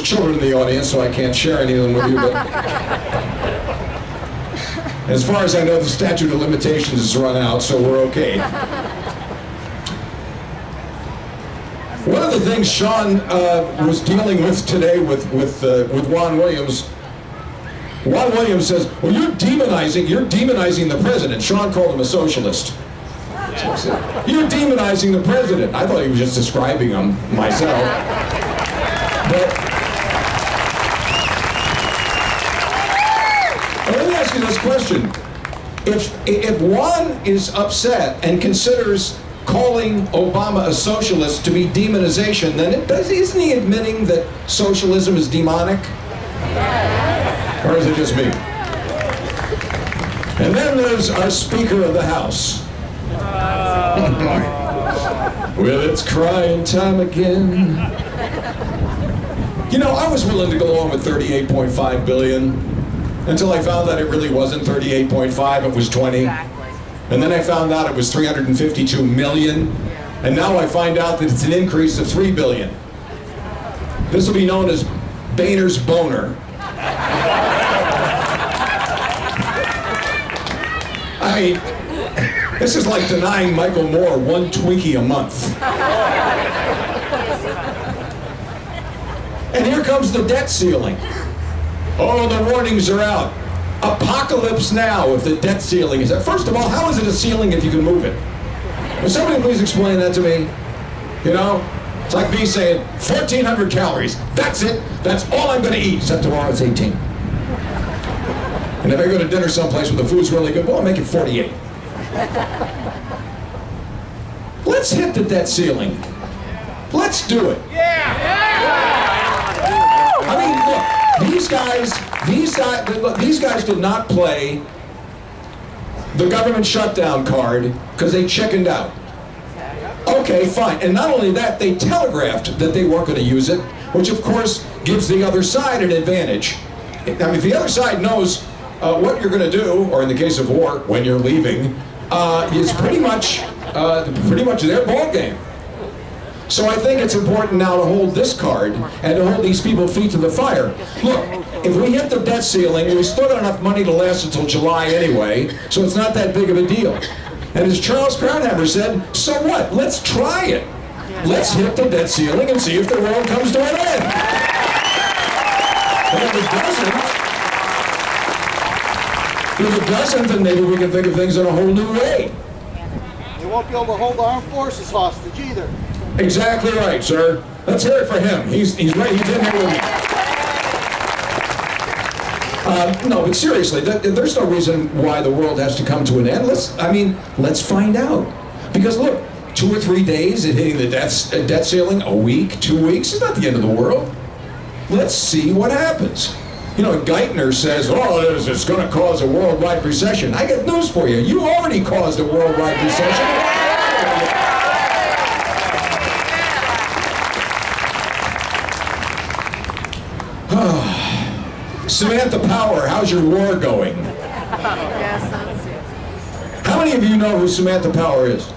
children in the audience, so I can't share any of them with you, but as far as I know, the statute of limitations has run out, so we're okay. One of the things Sean was dealing with today with Juan Williams says, well, you're demonizing the president. Sean called him a socialist. You're demonizing the president. I thought he was just describing him myself. But let me ask you this question. If Juan is upset and considers calling Obama a socialist to be demonization, then isn't he admitting that socialism is demonic? Or is it just me? And then there's our Speaker of the House. Well, it's crying time again. You know, I was willing to go along with 38.5 billion until I found out it really wasn't 38.5, it was 20. And then I found out it was 352 million. And now I find out that it's an increase of 3 billion. This will be known as Boehner's boner. I mean, this is like denying Michael Moore one Twinkie a month. And here comes the debt ceiling. Oh, the warnings are out. Apocalypse now if the debt ceiling is. First of all, how is it a ceiling if you can move it? Will somebody please explain that to me? You know, it's like me saying 1,400 calories. That's it. That's all I'm going to eat. Except tomorrow it's 18. And if I go to dinner someplace where the food's really good, well, I'll make it 48. Let's hit the debt ceiling. Let's do it. I mean, look, these guys did not play the government shutdown card because they chickened out. Okay, fine. And not only that, they telegraphed that they weren't going to use it, which of course gives the other side an advantage. I mean, if the other side knows what you're going to do, or in the case of war, when you're leaving, is pretty much their ball game. So I think it's important now to hold this card and to hold these people feet to the fire. Look, if we hit the debt ceiling, we still got enough money to last until July anyway, so it's not that big of a deal. And as Charles Krauthammer said, so what? Let's try it. Let's hit the debt ceiling and see if the world comes to an end. And if it doesn't, then maybe we can think of things in a whole new way. They won't be able to hold the armed forces hostage either. Exactly right, sir. Let's hear it for him. He's right. He's in here with me. No, but seriously, there's no reason why the world has to come to an end. Let's find out. Because look, 2 or 3 days at hitting the debt ceiling, a week, 2 weeks, is not the end of the world. Let's see what happens. You know, Geithner says, oh, it's going to cause a worldwide recession. I got news for you. You already caused a worldwide recession. Samantha Power, how's your war going? How many of you know who Samantha Power is?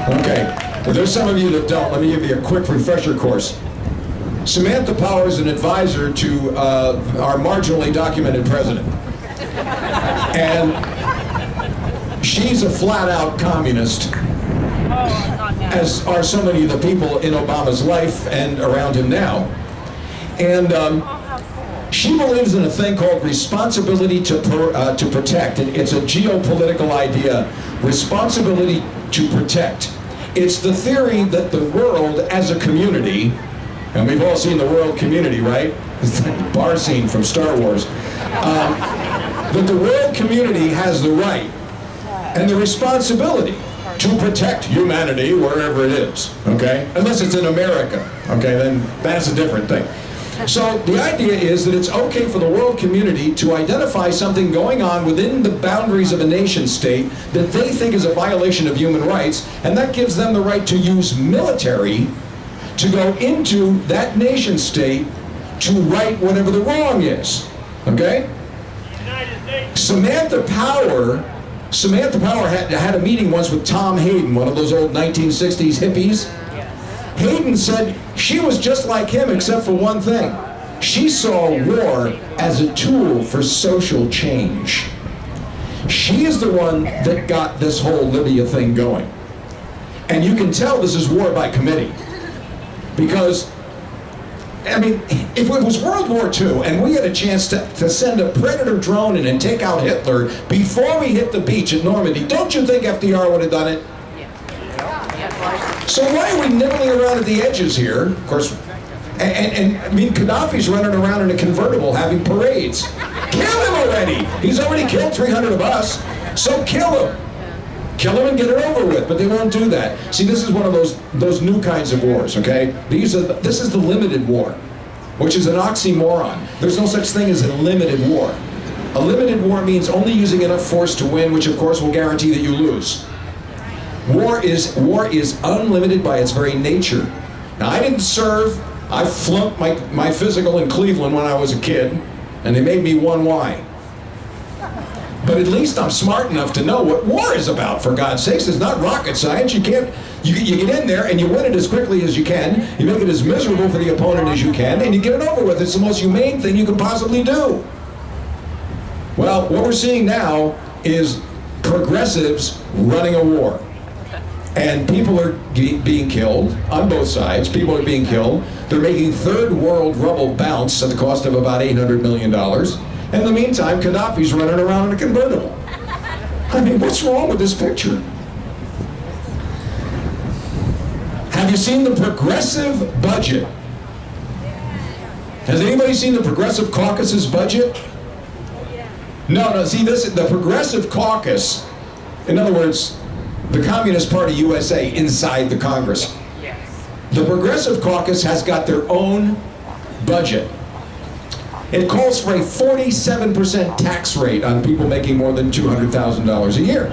Okay, well, there's some of you that don't. Let me give you a quick refresher course. Samantha Power is an advisor to our marginally documented president. And she's a flat-out communist, as are so many of the people in Obama's life and around him now. And she believes in a thing called responsibility to protect. It's a geopolitical idea, responsibility to protect. It's the theory that the world as a community, and we've all seen the world community, right? It's that bar scene from Star Wars. That the world community has the right and the responsibility to protect humanity wherever it is, okay? Unless it's in America, okay? Then that's a different thing. So the idea is that it's okay for the world community to identify something going on within the boundaries of a nation state that they think is a violation of human rights, and that gives them the right to use military to go into that nation state to right whatever the wrong is, okay? Samantha Power had a meeting once with Tom Hayden, one of those old 1960s hippies. Hayden said she was just like him except for one thing. She saw war as a tool for social change. She is the one that got this whole Libya thing going. And you can tell this is war by committee. Because, I mean, if it was World War II and we had a chance to send a Predator drone in and take out Hitler before we hit the beach at Normandy, don't you think FDR would have done it? So why are we nibbling around at the edges here? Of course, and I mean, Gaddafi's running around in a convertible having parades. Kill him already! He's already killed 300 of us, so kill him. Kill him and get it over with, but they won't do that. See, this is one of those new kinds of wars, okay? This is the limited war, which is an oxymoron. There's no such thing as a limited war. A limited war means only using enough force to win, which of course will guarantee that you lose. War is unlimited by its very nature. Now, I didn't serve. I flunked my physical in Cleveland when I was a kid, and they made me 1Y. But at least I'm smart enough to know what war is about, for God's sakes. It's not rocket science. You get in there and you win it as quickly as you can. You make it as miserable for the opponent as you can, and you get it over with. It's the most humane thing you can possibly do. Well, what we're seeing now is progressives running a war. And people are being killed on both sides. People are being killed. They're making third world rubble bounce at the cost of about $800 million. In the meantime, Gaddafi's running around in a convertible. I mean, what's wrong with this picture? Have you seen the progressive budget? Has anybody seen the Progressive Caucus's budget? No, see, the Progressive Caucus, in other words, the Communist Party USA inside the Congress. Yes. The Progressive Caucus has got their own budget. It calls for a 47% tax rate on people making more than $200,000 a year.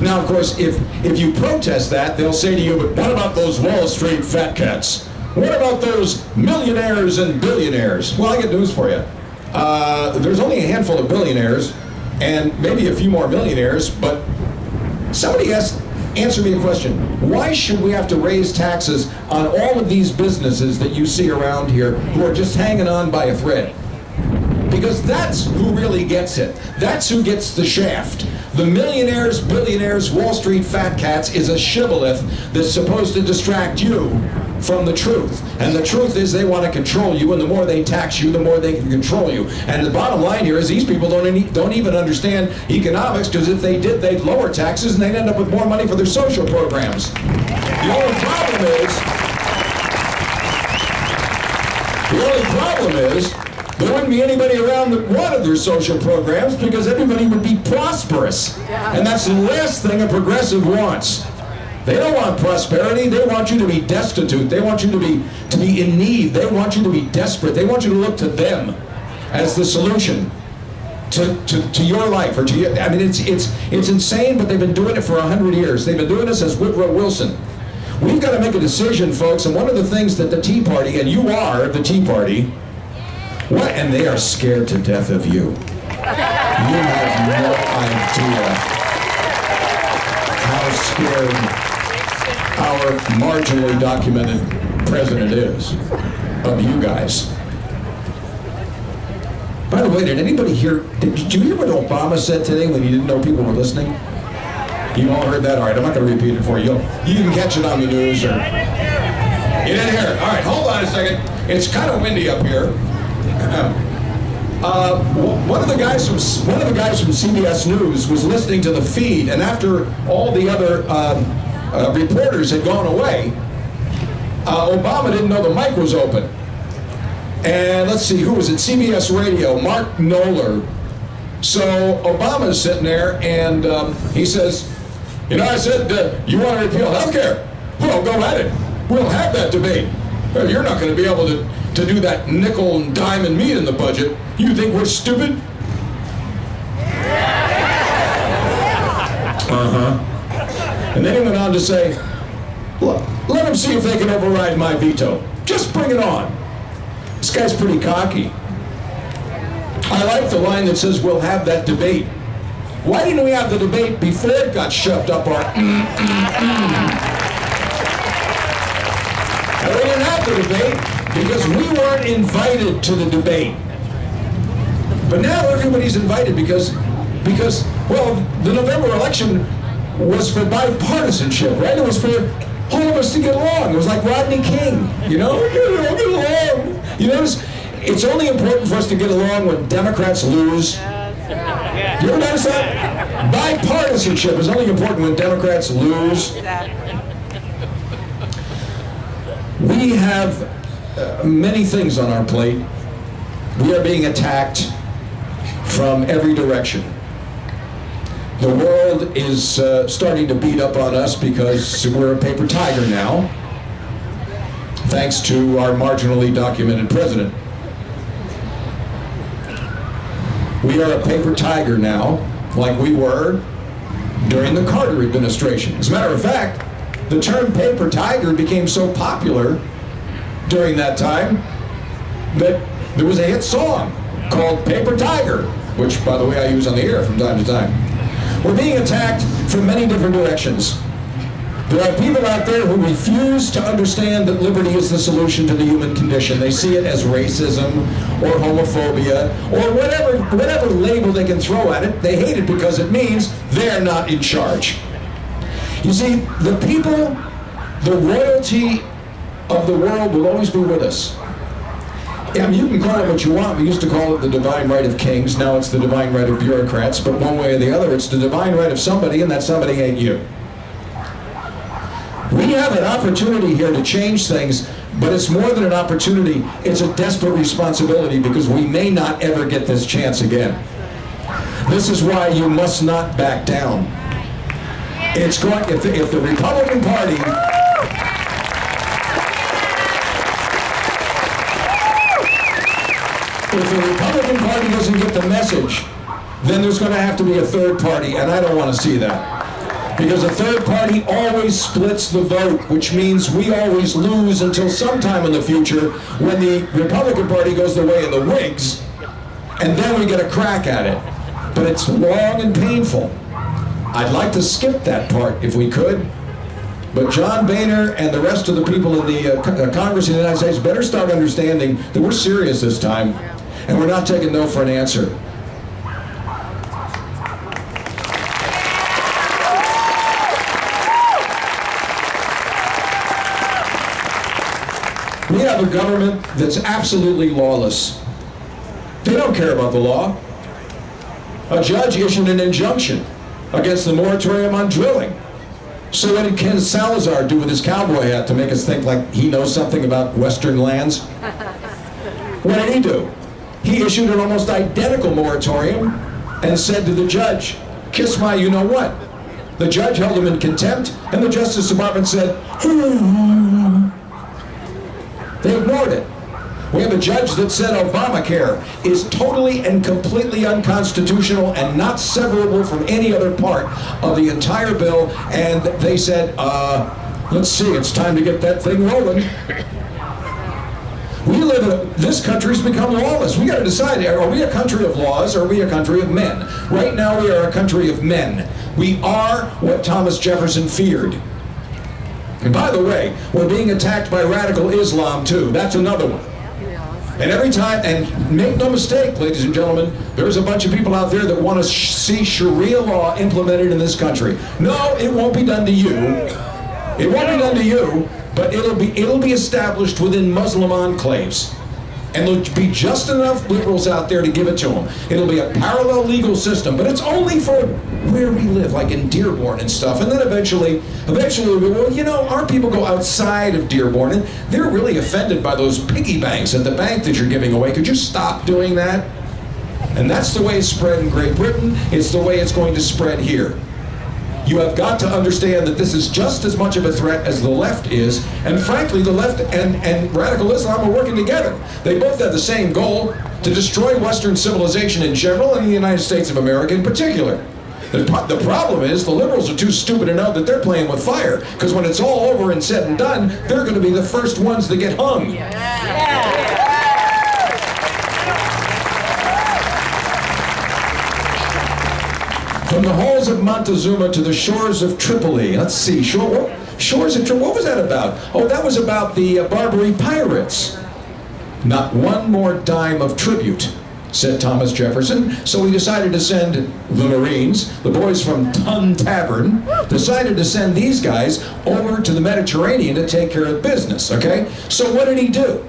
Now, of course, if you protest that, they'll say to you, but what about those Wall Street fat cats? What about those millionaires and billionaires? Well, I got news for you. There's only a handful of billionaires and maybe a few more millionaires, but somebody answer me a question. Why should we have to raise taxes on all of these businesses that you see around here who are just hanging on by a thread? Because that's who really gets it. That's who gets the shaft. The millionaires, billionaires, Wall Street fat cats is a shibboleth that's supposed to distract you from the truth. And the truth is they want to control you, and the more they tax you, the more they can control you. And the bottom line here is these people don't even understand economics, because if they did, they'd lower taxes and they'd end up with more money for their social programs. The only problem is there wouldn't be anybody around that wanted their social programs, because everybody would be prosperous. And that's the last thing a progressive wants. They don't want prosperity. They want you to be destitute. They want you to be in need. They want you to be desperate. They want you to look to them as the solution to your life, or to your, I mean, it's insane, but they've been doing it for 100 years. They've been doing this as Woodrow Wilson. We've got to make a decision, folks, and one of the things that the Tea Party, and you are the Tea Party, and they are scared to death of you. You have no idea how scared our marginally documented president is of you guys. By the way, did anybody hear, did you hear what Obama said today when he didn't know people were listening? You all heard that? All right, I'm not going to repeat it for you. You can catch it on the news, or you didn't hear it. All right, hold on a second. It's kind of windy up here. One of the guys from CBS News was listening to the feed, and after all the other reporters had gone away, Obama didn't know the mic was open. And let's see, who was it? CBS Radio, Mark Knoller. So Obama's sitting there, and he says, you know, I said, you want to repeal health care? Well, go at it. We'll have that debate. Well, you're not going to be able to do that nickel and dime and meat in the budget. You think we're stupid? And then he went on to say, look, let them see if they can override my veto. Just bring it on. This guy's pretty cocky. I like the line that says we'll have that debate. Why didn't we have the debate before it got shoved up our didn't have the debate because we weren't invited to the debate. But now everybody's invited because, well, the November election was for bipartisanship, right? It was for all of us to get along. It was like Rodney King, you know? Get along. You notice, it's only important for us to get along when Democrats lose. You ever notice that? Bipartisanship is only important when Democrats lose. We have many things on our plate. We are being attacked from every direction. The world is starting to beat up on us because we're a paper tiger now, thanks to our marginally documented president. We are a paper tiger now, like we were during the Carter administration. As a matter of fact, the term paper tiger became so popular during that time that there was a hit song called Paper Tiger, which, by the way, I use on the air from time to time. We're being attacked from many different directions. There are people out there who refuse to understand that liberty is the solution to the human condition. They see it as racism or homophobia or whatever label they can throw at it. They hate it because it means they're not in charge. You see, the people, the royalty of the world will always be with us. I mean, you can call it what you want. We used to call it the divine right of kings. Now it's the divine right of bureaucrats. But one way or the other, it's the divine right of somebody, and that somebody ain't you. We have an opportunity here to change things, but it's more than an opportunity. It's a desperate responsibility because we may not ever get this chance again. This is why you must not back down. It's going, if the Republican Party... If the Republican Party doesn't get the message, then there's going to have to be a third party, and I don't want to see that. Because a third party always splits the vote, which means we always lose until sometime in the future when the Republican Party goes the way of the Whigs, and then we get a crack at it. But it's long and painful. I'd like to skip that part if we could. But John Boehner and the rest of the people in the Congress of the United States better start understanding that we're serious this time, and we're not taking no for an answer. We have a government that's absolutely lawless. They don't care about the law. A judge issued an injunction against the moratorium on drilling. So what did Ken Salazar do with his cowboy hat to make us think like he knows something about Western lands? What did he do? He issued an almost identical moratorium and said to the judge, kiss my you-know-what. The judge held him in contempt, and the Justice Department said, they ignored it. We have a judge that said Obamacare is totally and completely unconstitutional and not severable from any other part of the entire bill, and they said, let's see, it's time to get that thing rolling. This country's become lawless. We got to decide, are we a country of laws or are we a country of men? Right now we are a country of men. We are what Thomas Jefferson feared. And by the way, we're being attacked by radical Islam too. That's another one. And every time, and make no mistake, ladies and gentlemen, there's a bunch of people out there that want to see Sharia law implemented in this country. No, it won't be done to you. It won't be done to you, but it'll be established within Muslim enclaves. And there'll be just enough liberals out there to give it to them. It'll be a parallel legal system, but it's only for where we live, like in Dearborn and stuff. And then eventually, well, you know, our people go outside of Dearborn, and they're really offended by those piggy banks at the bank that you're giving away. Could you stop doing that? And that's the way it's spread in Great Britain. It's the way it's going to spread here. You have got to understand that this is just as much of a threat as the left is, and frankly, the left and radical Islam are working together. They both have the same goal, to destroy Western civilization in general and the United States of America in particular. The problem is the liberals are too stupid to know that they're playing with fire, because when it's all over and said and done, they're going to be the first ones to get hung. From the halls of Montezuma to the shores of Tripoli. Let's see, Shores of Tribute. What was that about? Oh, that was about the Barbary pirates. Not one more dime of tribute, said Thomas Jefferson. So he decided to send the Marines, the boys from Tun Tavern, decided to send these guys over to the Mediterranean to take care of business, okay? So what did he do?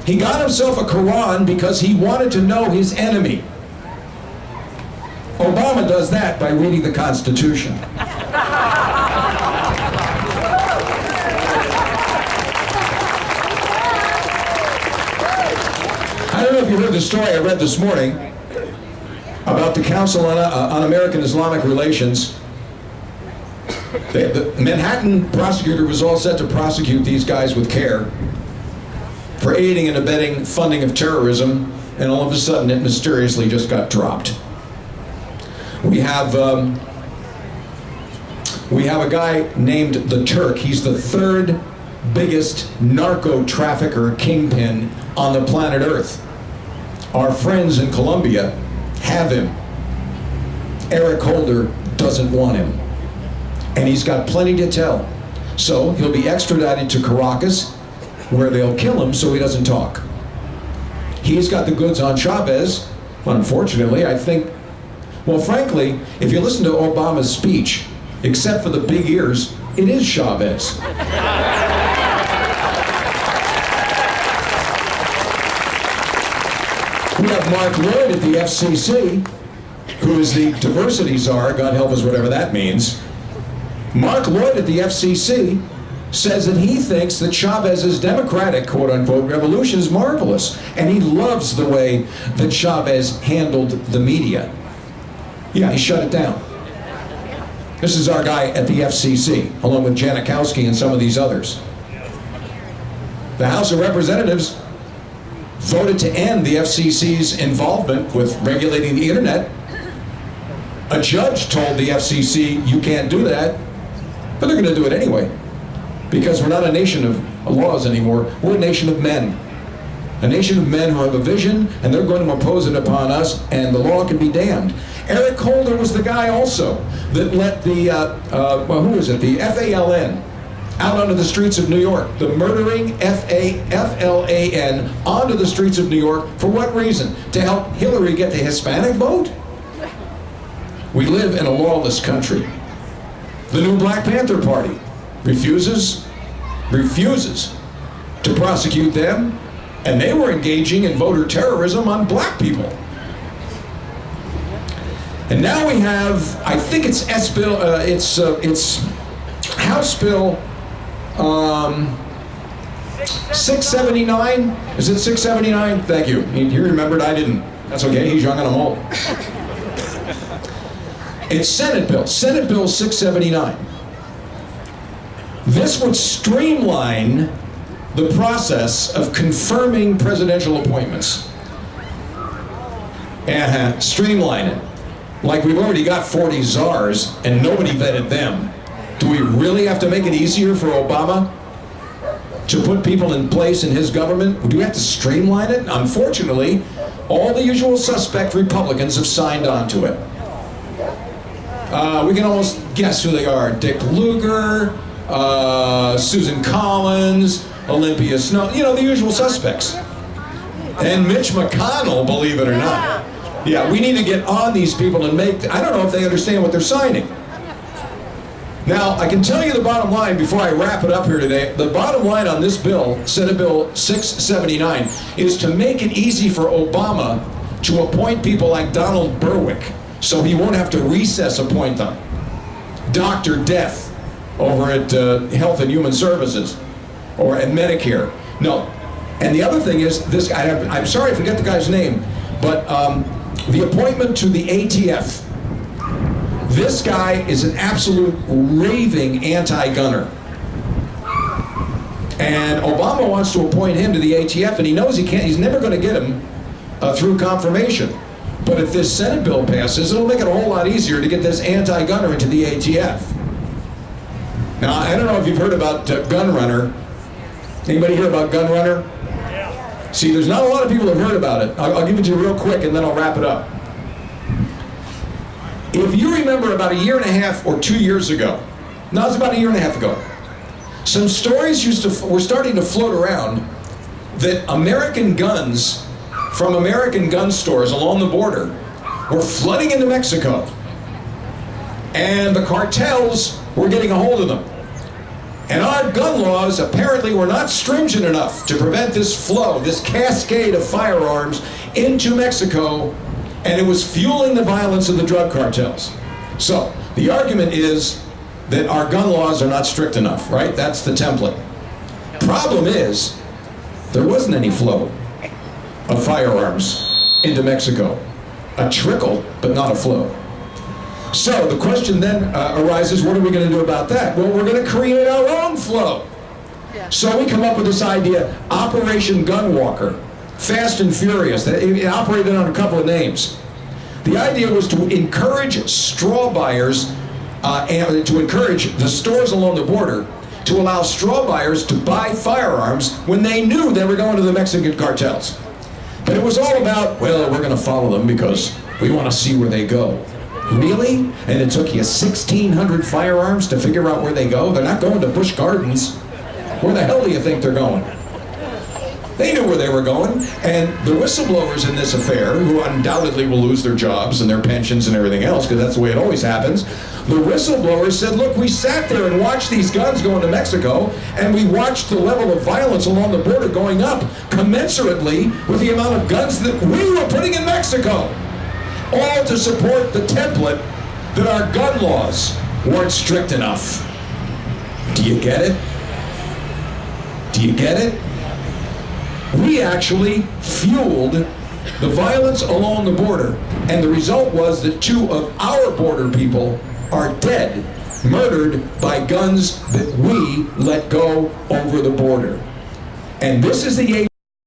He got himself a Quran because he wanted to know his enemy. Obama does that by reading the Constitution. I don't know if you heard the story I read this morning about the Council on American Islamic Relations. The Manhattan prosecutor was all set to prosecute these guys with care for aiding and abetting funding of terrorism, and all of a sudden it mysteriously just got dropped. We have a guy named the Turk. He's the third biggest narco trafficker kingpin on the planet Earth. Our friends in Colombia have him. Eric Holder doesn't want him. And he's got plenty to tell. So he'll be extradited to Caracas, where they'll kill him so he doesn't talk. He's got the goods on Chavez. Unfortunately, I think, well, frankly, if you listen to Obama's speech, except for the big ears, it is Chavez. We have Mark Lloyd at the FCC, who is the diversity czar, God help us, whatever that means. Mark Lloyd at the FCC says that he thinks that Chavez's democratic, quote-unquote, revolution is marvelous, and he loves the way that Chavez handled the media. Yeah, he shut it down. This is our guy at the FCC, along with Janikowski and some of these others. The House of Representatives voted to end the FCC's involvement with regulating the internet. A judge told the FCC, you can't do that, but they're going to do it anyway, because we're not a nation of laws anymore. We're a nation of men. A nation of men who have a vision, and they're going to impose it upon us, and the law can be damned. Eric Holder was the guy also that let the, the FALN out onto the streets of New York. The murdering FAFLAN onto the streets of New York. For what reason? To help Hillary get the Hispanic vote? We live in a lawless country. The new Black Panther Party refuses to prosecute them, and they were engaging in voter terrorism on black people. And now we have, I think it's it's House Bill 679. Is it 679? Thank you. You remembered, I didn't. That's okay, he's young and I'm old. It's Senate Bill 679. This would streamline the process of confirming presidential appointments. Streamline it. Like we've already got 40 czars and nobody vetted them. Do we really have to make it easier for Obama to put people in place in his government? Do we have to streamline it? Unfortunately, all the usual suspect Republicans have signed on to it. We can almost guess who they are. Dick Lugar, Susan Collins, Olympia Snowe, you know, the usual suspects. And Mitch McConnell, believe it or not. Yeah, we need to get on these people and I don't know if they understand what they're signing. Now, I can tell you the bottom line before I wrap it up here today. The bottom line on this bill, Senate Bill 679, is to make it easy for Obama to appoint people like Donald Berwick, so he won't have to recess appoint them. Dr. Death over at Health and Human Services or at Medicare. No. And the other thing is, this guy, I'm sorry I forget the guy's name, but the appointment to the ATF. This guy is an absolute raving anti-gunner. And Obama wants to appoint him to the ATF, and he knows he's never going to get him through confirmation. But if this Senate bill passes, it'll make it a whole lot easier to get this anti-gunner into the ATF. Now, I don't know if you've heard about Gun Runner. Anybody hear about Gun Runner? Yeah. See, there's not a lot of people that have heard about it. I'll give it to you real quick, and then I'll wrap it up. If you remember about a year and a half or 2 years ago, No, it's about a year and a half ago. Some stories were starting to float around that American guns from American gun stores along the border were flooding into Mexico. And the cartels were getting a hold of them. And our gun laws apparently were not stringent enough to prevent this flow, this cascade of firearms into Mexico, and it was fueling the violence of the drug cartels. So, the argument is that our gun laws are not strict enough, right? That's the template. Problem is, there wasn't any flow of firearms into Mexico. A trickle, but not a flow. So the question then arises, what are we going to do about that? Well, we're going to create our own flow. So we come up with this idea, Operation Gunwalker, Fast and Furious. It operated on a couple of names. The idea was to encourage straw buyers and to encourage the stores along the border to allow straw buyers to buy firearms when they knew they were going to the Mexican cartels. But it was all about, well, we're going to follow them because we want to see where they go. Really? And it took you 1,600 firearms to figure out where they go? They're not going to Busch Gardens. Where the hell do you think they're going? They knew where they were going, and the whistleblowers in this affair, who undoubtedly will lose their jobs and their pensions and everything else, because that's the way it always happens, the whistleblowers said, look, we sat there and watched these guns go into Mexico, and we watched the level of violence along the border going up commensurately with the amount of guns that we were putting in Mexico. All to support the template that our gun laws weren't strict enough. Do you get it? Do you get it? We actually fueled the violence along the border, and the result was that 2 of our border people are dead, murdered by guns that we let go over the border. And this is the age